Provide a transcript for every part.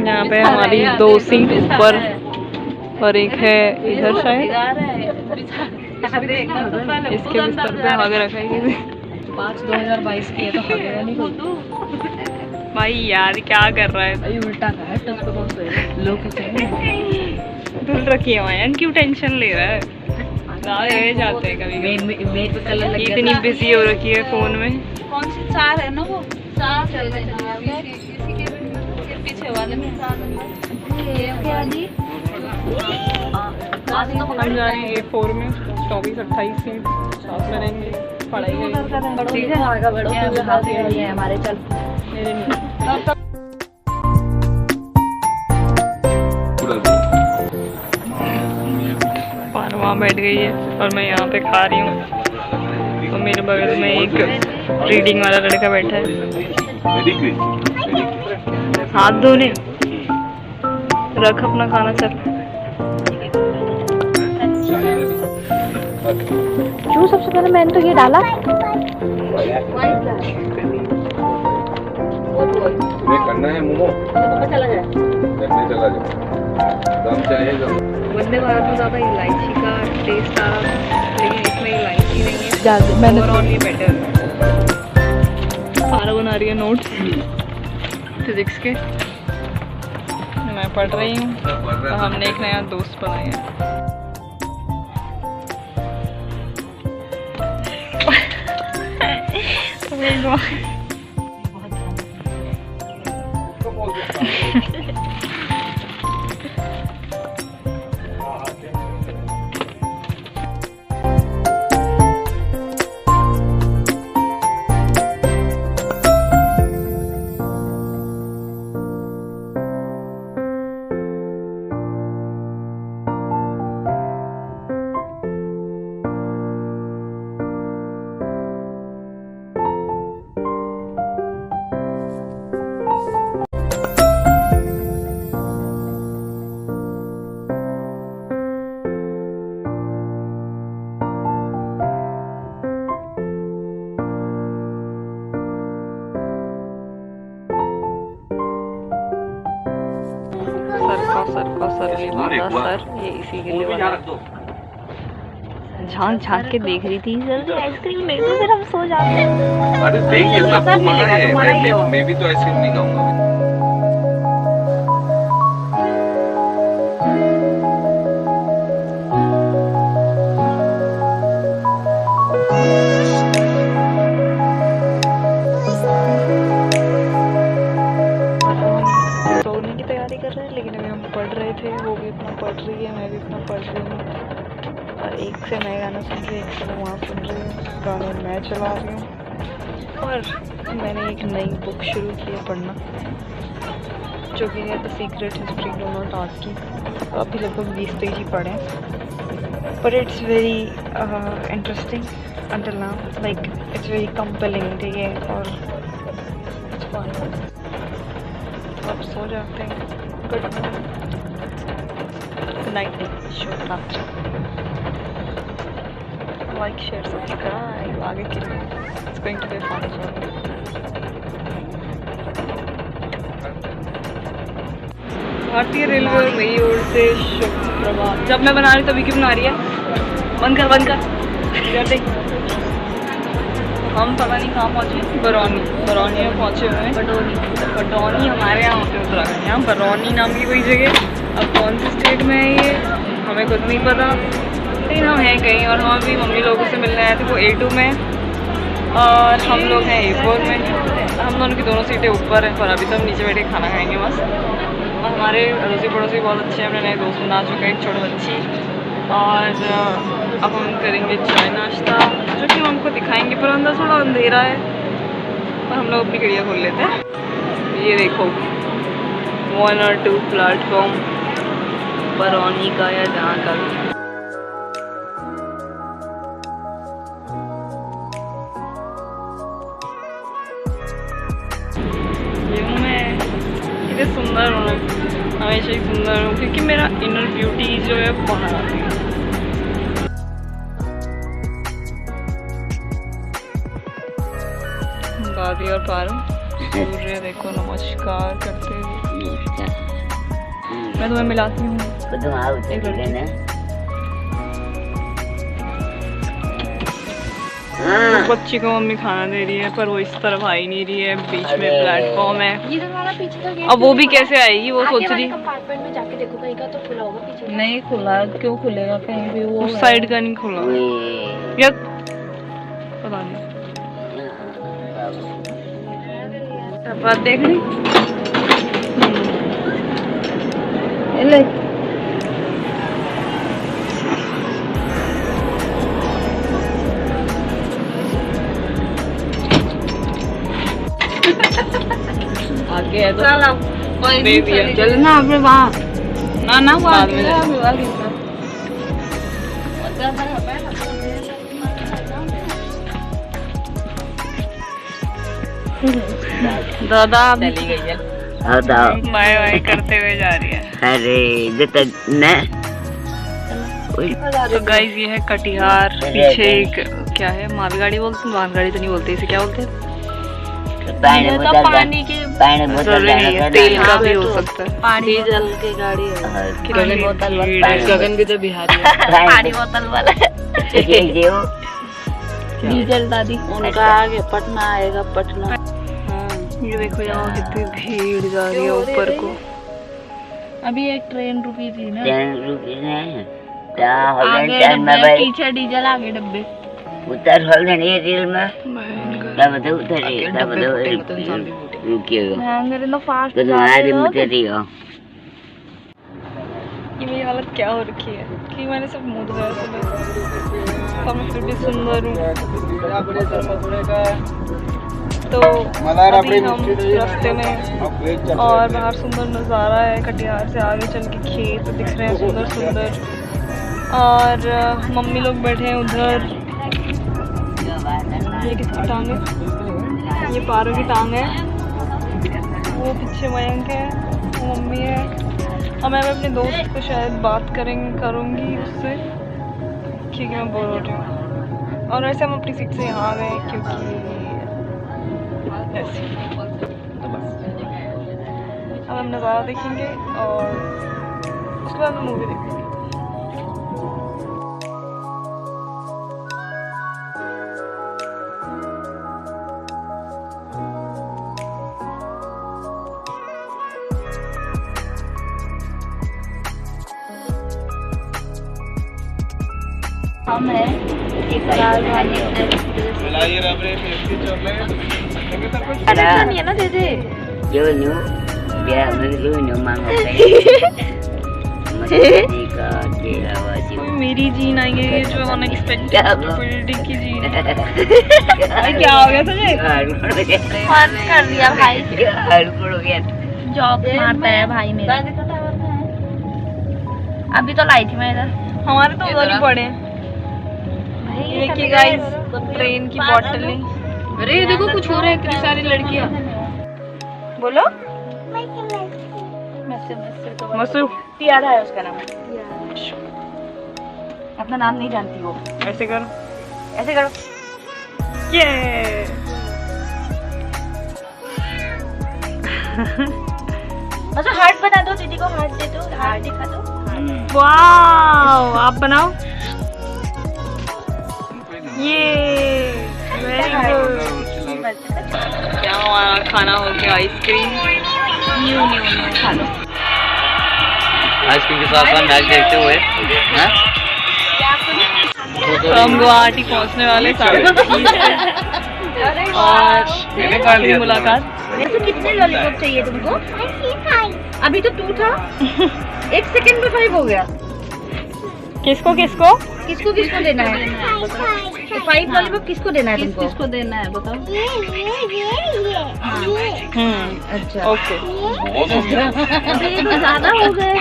यहाँ पे हमारी 2 सीट ऊपर और एक है इधर शायद। इसके बिस्तर पे आगे रखा है 5/2022 की है तो हगेगा नहीं कोई। भाई यार क्या कर रहा है? भाई उल्टा का है, टच पे कौन सोएगा? लोग धुल रखी है मायन, क्यों टेंशन ले रहा है? रह जाते हैं कभी मेज पे कलर लग गया। इतनी बिजी हो रखी है फोन में। कौन सी 4 है ना वो 4 चल रहे हैं इसी के पीछे वाले में 4 नंबर ये क्या जी। हम जा रहे हैं A4 में 24-28 सीट साथ में रहेंगे। पढ़ाई ठीक है आगे बढ़ो, तुझे हाथ में है हमारे। चल मेरे नहीं। पारो वहाँ बैठ गई है और मैं यहाँ पे खा रही हूँ। तो मेरे बगल में एक रीडिंग वाला लड़का बैठा है। हाथ धोने रख अपना खाना। चल क्यों सबसे पहले मैंने तो ये डाला। करना है मोमो चला जाए चला जाए दम चाहिए। वंदे भारत में ज़्यादा इलायची का टेस्ट आ रहा था, लेकिन इसमें इलायची नहीं है। मैंने ओवरऑली बेटर। पारो बना रही है नोट्स फिजिक्स के। मैं पढ़ रही हूँ। तो हमने एक नया दोस्त बनाया है। सर ये इसी के लिए बना। झांक झांक के देख रही थी सर आइसक्रीम ले दो फिर हम सो जाते हैं। अरे देख ये सब तुम्हारा है, मैं भी तो आइसक्रीम नहीं खाऊंगा। एक से मैं गाना सुन रही हूँ, एक से मैं वहाँ सुन रही हूँ। गाने मैं चला रही हूँ और मैंने एक नई बुक शुरू की है पढ़ना, जो कि है the secret history do not ask की। अभी लगभग 20 पेज ही पढ़े, but it's very interesting until now, like it's very compelling. ठीक है, और अब सो जाते हैं। गुड नाइट, शुभ रात्रि। लाइक शेयर सब्सक्राइब आगे के लिए। It's going to be fun. भारतीय रेलवे और नई ओर से शुभ प्रभात। जब मैं बना रही तभी क्यों बना रही है? बंद कर बंद कर। हम पता नहीं कहाँ पहुँचे। बरौनी में पहुँचे हुए हैं। बटौनी हमारे यहाँ होते उत्तराखंड, यहाँ बरौनी नाम की कोई जगह। अब कौन सी स्टेट में है ये हमें खुद नहीं पता, लेकिन हम हैं कहीं। और हम अभी मम्मी लोगों से मिलने आए थे, वो A2 में और हम लोग हैं A4 में। हम दोनों की दोनों सीटें ऊपर हैं, पर अभी तो हम नीचे बैठे खाना खाएंगे बस। और हमारे अड़ोसी पड़ोसी बहुत अच्छे हैं, अपने नए दोस्त बना चुके हैं, एक छोटी बच्ची। और अब हम करेंगे चाय नाश्ता, जो कि हम हमको दिखाएंगे, पर अंदर थोड़ा अंधेरा है और हम लोग अपनी खिड़कियाँ खोल लेते हैं। ये देखो 1 और 2 प्लेटफॉर्म बरौनी का या जहाँ का भी। सुंदर हूँ, हमेशा ही सुंदर हूँ, क्योंकि मेरा इनर ब्यूटी जो है बाहर आती है। दादी और पारू सूर्य देखो नमस्कार करते हुए। मैं तुम्हें मिलाती हूँ एक लड़की। बच्ची को मम्मी खाना दे रही है पर वो इस तरफ आ ही नहीं रही है, बीच में प्लेटफॉर्म है। ये तो हमारा पीछे का गेट। अब वो भी कैसे आएगी वो सोच रही। कंपार्टमेंट में जाके देखो कहीं का तो खुला होगा पीछे। नहीं खुला, क्यों खुलेगा कहीं भी? वो उस साइड का नहीं खुला या पता नहीं। बात देख रही ले। आगे है तो चलो कोई दे दिया। चलना अपने वहाँ ना वो बाद में दादा चली गई है, बाय बाय करते हुए जा रही है। तो गाइस ये है कटिहार, पीछे एक क्या है मालगाड़ी बोलते हैं, मालगाड़ी तो नहीं बोलते, इसे क्या बोलते हैं? पानी की जरूरी नहीं है, तेल का भी हो सकता है। पानी डीजल की गाड़ी है, गगन बोतल गगन भी तो बिहारी है। पानी बोतल वाला डीजल दादी उनका आगे पटना आएगा, पटना। ये देखो यहाँ कितनी भीड़ जा रही है ऊपर को। अभी एक ट्रेन रुकी थी ना, आगे आगे डब्बे पीछे डीजल, आगे डब्बे। उतर हो नहीं रील में भयंकर। तब तो उतरी तब तो रुकिएगा ना फास्ट तो तुम्हारी उतरी हो। ये मेरी हालत क्या हो रखी है कि मैंने सब मुँह धोया सुबह, पर मैं फिर भी सुंदर हूँ। तो अभी हम रास्ते में और बाहर सुंदर नज़ारा है, कटिहार से आगे चल के खेत दिख रहे हैं सुंदर सुंदर, और मम्मी लोग बैठे हैं उधर। ये किसकी टांग है? ये पारो की टांग है। वो पीछे मयंक है, वो मम्मी है। और मैं अपने दोस्त को शायद बात करूँगी उससे, क्योंकि मैं बोर हो रही हूँ। और वैसे हम अपनी सीट से यहाँ आ गए क्योंकि ऐसे। तो बस अब हम नज़ारा देखेंगे और उसके बाद हम मूवी देखेंगे। हम है नहीं है ना दे दे। जो न्यू बिया में जो न्यू मांगो कोई मेरी जीन आई है, ये जो अनएक्सपेक्टेड की जीन है। भाई क्या हो गया तुझे? फन कर दिया भाई, जॉब मारता है भाई मेरा। अभी तो लाई थी मैं इधर, हमारे तो उधर ही पड़े हैं। ये की गाइस ट्रेन की बॉटल। अरे देखो कुछ हो रहा है, इतनी सारी लड़कियां। बोलो मसू। टियारा है उसका नाम। अपना नाम नहीं जानती वो। ऐसे करो, ऐसे करो। ये अच्छा हार्ट बना दो दीदी को, हार्ट दे दो, हार्ट दिखा दो। वाओ, आप बनाओ। ये वेरी गुड। क्या हमारा खाना हो गया? आइसक्रीम न्यू खा लो। आइसक्रीम के साथ साथ मैच देखते हुए तो हम गुवाहाटी पहुंचने वाले साढ़े 3 और अगली मुलाकात। तो कितने लॉलीपॉप चाहिए तुमको? अभी तो 2 था। 1 सेकंड में 5 हो गया। किसको किसको किसको किसको देना है? तो 5 लॉलीपॉप किसको देना है तुमको? किसको देना है बताओ। अच्छा ओके। अभी तो ज्यादा हो गए।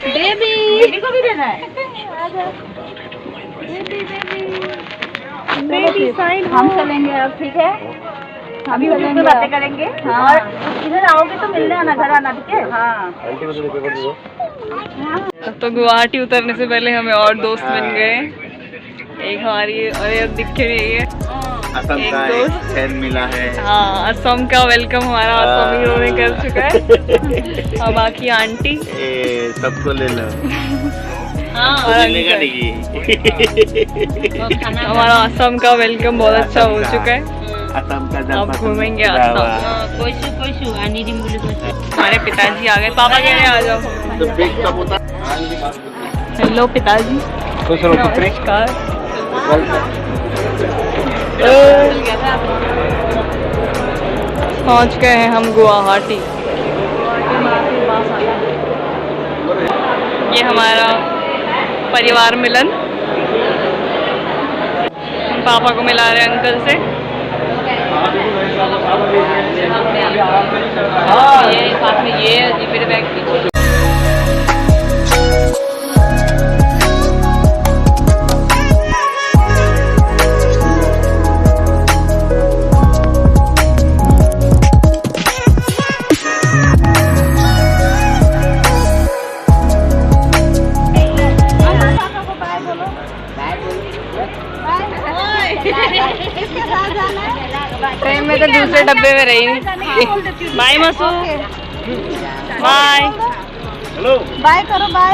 बेबी बेबी को भी देना है। बेबी साइन हम चलेंगे अब, ठीक है? अभी उससे बातें करेंगे। हाँ। और इधर आओगे तो मिलने आना, घर आना, ठीक है? हाँ। तो गुवाहाटी उतरने से पहले हमें और दोस्त मिल गए। एक हमारी, अरे अब दिख के रही है असम एक का दोस्त। एक फैन मिला है। हाँ, असम का वेलकम हमारा असमियों ने कर चुका है। और बाकी आंटी सबको ले लो। और मिलेगा अंकल। नहीं। हमारा असम का वेलकम बहुत अच्छा हो चुका है। असम का अब घूमेंगे असम। हमारे पिताजी आ गए। पापा कह रहे हैं आ जाओ। हेलो पिताजी। नमस्कार। पहुंच गए हैं हम गुवाहाटी। ये हमारा परिवार मिलन। हम पापा को मिला रहे हैं अंकल से। ये साथ में ये है जी मेरे बैग पीछे। कहीं मैं तो दूसरे डब्बे में रही नहीं। बाय मसू। बाय। हेलो। बाय करो बाय।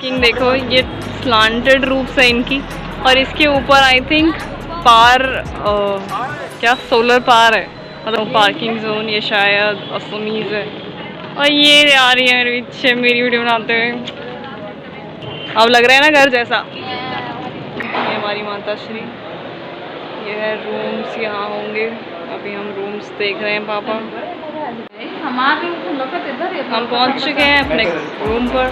किंग देखो ये स्लांटेड रूफ है इनकी और इसके ऊपर आई थिंक पार क्या सोलर पार है, मतलब पार्किंग जोन ये शायद असमीज है। और ये आ रही है मेरे पीछे मेरी वीडियो बनाते हुए। अब लग रहा है ना घर जैसा। ये हमारी माता श्री। ये है रूम्स यहाँ होंगे। अभी हम रूम्स देख रहे हैं पापा। हम पहुँच चुके हैं अपने रूम पर।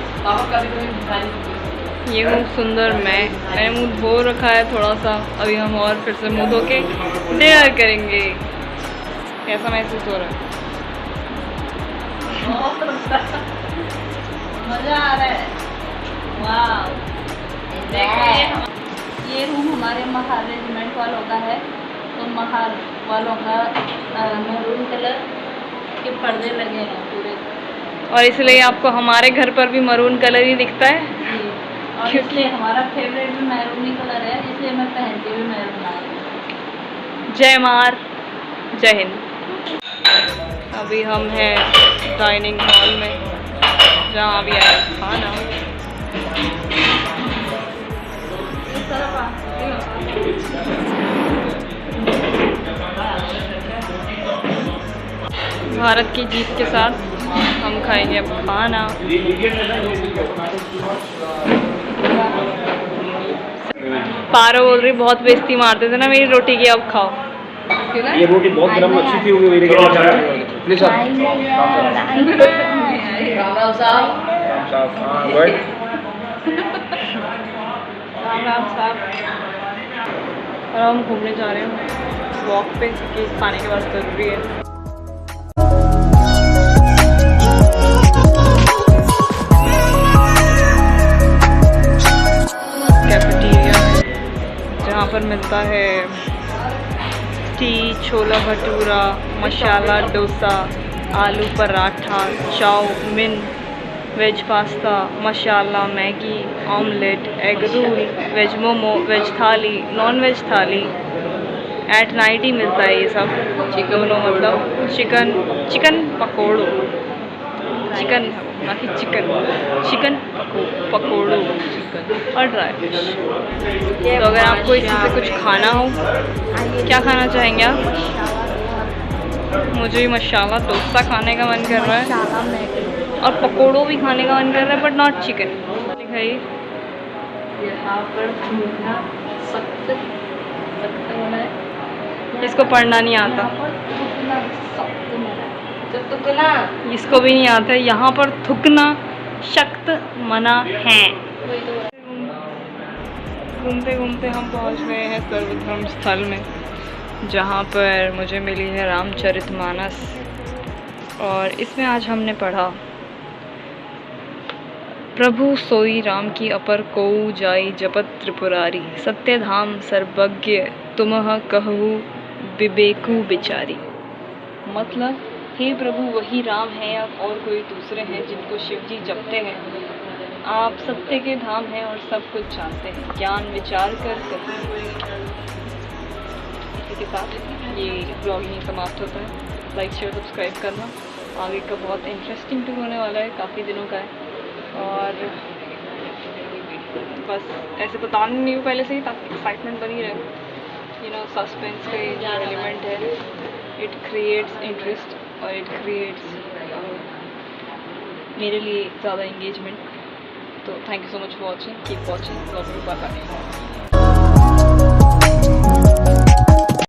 ये हूँ सुंदर मैंने मुंह धो रखा है थोड़ा सा। अभी हम और फिर से मुंह धो के डिनर करेंगे। कैसा महसूस हो रहा है? मजा आ रहा है। वाह, ये रूम हमारे महाल रेजिमेंट वालों का है। तो महाल वालों का मैरून कलर के पर्दे लगे हैं पूरे। और इसलिए आपको हमारे घर पर भी मरून कलर ही दिखता है। जी, और इसलिए हमारा फेवरेट भी मैरून ही कलर है, इसलिए मैं पहनती भी मैरून आ रही हूँ। जय मार, जय हिंद। अभी हम हैं डाइनिंग हॉल में जहाँ अभी आया खाना। भारत की जीत के साथ हम खाएंगे अब खाना। पारो बोल रही बहुत बेइज्जती मारते थे ना मेरी रोटी की, अब खाओ। ये रोटी बहुत गरम अच्छी थी होगी मेरे प्लीज और हम घूमने जा रहे हैं वॉक पे कि खाने के बाद जरूरी है। कैफेटेरिया जहाँ पर मिलता है T, chhola bhatura, masala dosa, aloo paratha, chowmein, veg pasta, masala Maggi, omelette, egg roll, veg momo, veg thali, non veg thali. At night ही मिलता है ये सब। दोनों मतलब चिकन पकोड़ो, चिकन बाकी चिकन पकोड़ो और ड्राई फिश। तो अगर आपको इसी से कुछ खाना हो, क्या खाना चाहेंगे आप? मुझे मसाला डोसा खाने का मन कर रहा है और पकोड़ो भी खाने का मन कर रहा है, बट नॉट चिकन। दिखाइए यहाँ पर घूमना सख्त मना है। इसको पढ़ना नहीं आता, तुकना इसको भी नहीं आता। यहाँ पर थूकना सख्त मना है। घूमते घूमते हम पहुँच गए हैं सर्वधर्म स्थल में, जहाँ पर मुझे मिली है रामचरितमानस। और इसमें आज हमने पढ़ा, प्रभु सोई राम की अपर कोउ जाई जपत त्रिपुरारी, सत्य धाम सर्वज्ञ तुमह कहु विवेकु बिचारी। मतलब हे प्रभु वही राम है या और कोई दूसरे हैं जिनको शिव जी जपते हैं। आप सत्य के धाम हैं और सब कुछ जानते हैं, ज्ञान विचार कर कहिए। के साथ ये ब्लॉग यहीं समाप्त होता है। लाइक शेयर सब्सक्राइब करना, आगे का बहुत इंटरेस्टिंग टूर होने वाला है, काफ़ी दिनों का है। और बस ऐसे बताने नहीं हूँ पहले से ही, ताकि एक्साइटमेंट बनी रहे। यू नो सस्पेंस का ये जो एलिमेंट है, इट क्रिएट्स इंटरेस्ट और इट क्रिएट्स मेरे लिए ज़्यादा इंगेजमेंट। तो thank you so much for watching, keep watching, bye bye.